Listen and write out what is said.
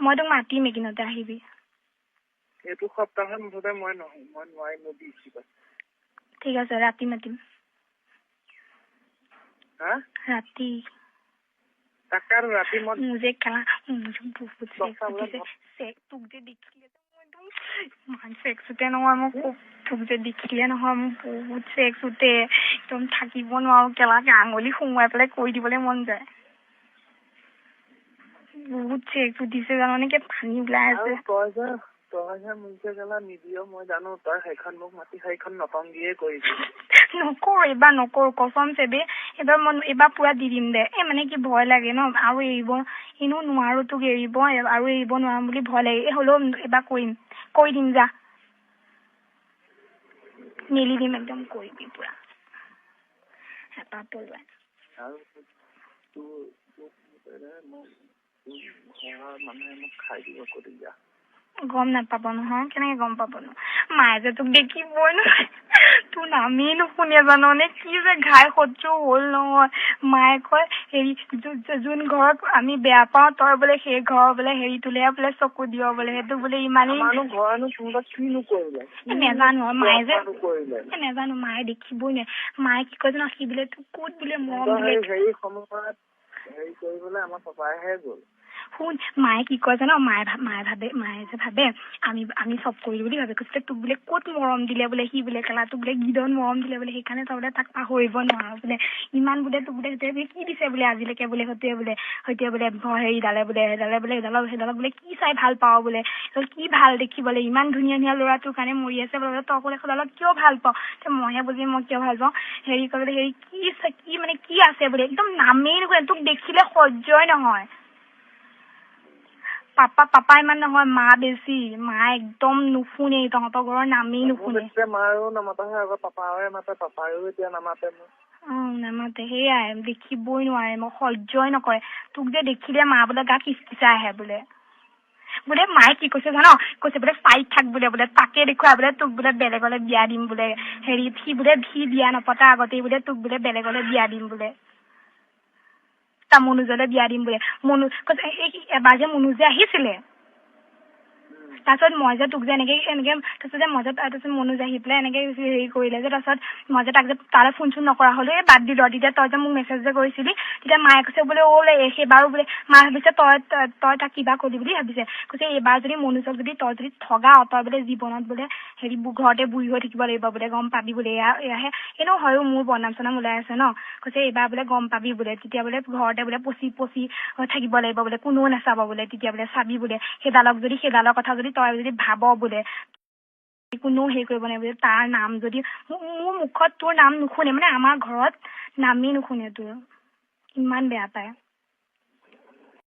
মই তোক মাতিম একিনতে আহিবি এইটো সপ্তাহত মুঠতে মই নোৱাৰিম কিবা ঠিক আছে ৰাতি মাতিম হা ৰাতি তাকাৰ ৰাতি মই মুজে খেলা বহুত তোক যে দেখিলে মান সেক্স উঠে নহয় মোক তোক যে দেখিলে নহয় মোক বহুত সেক্স উঠে একদম থাকিব নোৱাৰো কেলাকে আঙুলি সোমোৱাই পেলাই কৈ দিবলৈ মন যায় বহুত সেক্স উঠিছে জাননে কি পানী ওলাই আছে তই মুখে গেলা নিদিয় মই জানো তই সেইখন মোক মাতি সেইখন নটংগিয়ে কৰিবি নকৰো এইবাৰ নকৰো কচম চেবে এইবাৰ পুৰা দি দিম দে মানে কি ভয় লাগে ন আৰু এৰিব এনেও নোৱাৰো তোক এৰিব আৰু এৰিব নোৱাৰো বুলি ভয় লাগে হ'লেও এইবাৰ কৰি দিম যা মেলি দিম একদম কৰিবি পুৰা হেঁপাহ পলোৱাই মানুহে মোক খাই দিব কৰি যা গম নাপাব নহয় কেনেকে গম পাব ন মায়ে যে তোক দেখিবই নহয় তোৰ নামেই নুশুনে জাননে কি যে ঘাই সহ্য হ'ল নহয় মায়ে কয় হেৰি যোন ঘৰত আমি বেয়া পাওঁ তই বোলে সেই ঘৰৰ বোলে হেৰি তোলে বোলে চকু দিয় বোলে সেইটো বোলে ইমানেই নেজানো মায়ে যে নেজানো মায়ে দেখিবই নে মায়ে কি কয় জানো সি বোলে তোক ক'ত বোলে মৰম হেৰি সময়ত হেৰি কৰিবলৈ আমাৰ পাপাইহে গ'ল শুন মায়ে কি কয় জানো মায়ে যে ভাবে আমি চব কৰিলো বুলি ভাবে কৈছে তোক বোলে ক'ত মৰম দিলে বোলে সি বোলে খেলা তোক বোলে গিদন মৰম দিলে বোলে সেইকাৰণে তই বোলে তাক পাহৰিব নোৱাৰ বোলে ইমান বোলে তোক বোলে সেইটোৱে কি দিছে বোলে আজিলৈকে বোলে সৈতে বোলে হেৰিডালে বোলে সেইডালক বোলে কি চাই ভাল পাওঁ বোলে তই কি ভাল দেখিবলৈ ইমান ধুনীয়া ধুনীয়া ল'ৰা তোৰ কাৰণে মৰি আছে বোলে তই বোলে সেইডালক কিয় ভাল পাওঁ মইহে বুজি মই কিয় ভাল পাওঁ হেৰি কৰিবলৈ হেৰি কি মানে কি আছে বোলে একদম নামেই নুশুনে তোক দেখিলে সহ্যই নহয় পাপা ইমান নহয় মা বেছি মা একদম নুশুনে তহঁতৰ ঘৰৰ নামেই নুশুনে মাৰো নামাতাহে আগত পাপাৰে মাতে পাপাৰো এতিয়া নামাতে নামাতে সেয়াই দেখিবই নোৱাৰে মোক সহ্যই নকৰে তোক যে দেখিলে মা বোলে গা কিচকিচাই আহে বোলে মায়ে কি কৈছে জান কৈছে বোলে চাইড থাক বোলে তাকে দেখুৱাই বোলে তোক বোলে বেলেগলে বিয়া দিম বোলে হেৰি সি বিয়া নপতা আগতেই বোলে তোক বোলে বেলেগলে বিয়া দিম বোলে মনোজলে বিয়া দিম বোলে এবাৰ যে মনোজ যে আহিছিলে তাৰপিছত মই যে তোক যে এনেকে তাৰপিছত যে মই যে তাৰপিছত মনোজ আহি পেলাই এনেকে হেৰি কৰিলে যে তাৰপিছত মই যে তাক যে তালৈ ফোন চোন নকৰা হলো বাদ দিলো তেতিয়া তই যে মোক মেছেজ যে কৰিছিলি তেতিয়া মায়ে কৈছে বোলে সেইবাৰো বোলে মায়ে ভাবিছে তই তাক কিবা কৰিলি বুলি ভাবিছে কৈছে এইবাৰ যদি মনোজক যদি তই যদি ঠগা তই বোলে জীৱনত বোলে হেৰি ঘৰতে বুঢ়ী হৈ থাকিব লাগিব বোলে গম পাবি বোলে এয়াহে এনেও হয়ো মোৰ বনাম চনাম ওলাই আছে ন কৈছে এইবাৰ বোলে গম পাবি বোলে তেতিয়া বোলে ঘৰতে বোলে পচি থাকিব লাগিব বোলে কোনেও নাচাব বোলে তেতিয়া বোলে চাবি বোলে সেইডালৰ কথা যদি তই যদি ভাব বোলে কোনেও হেৰি কৰিব নাই বোলে তাৰ নাম যদি মোৰ মুখত তোৰ নাম নুশুনে মানে আমাৰ ঘৰত নামেই নুশুনে তোৰ ইমান বেয়া পায়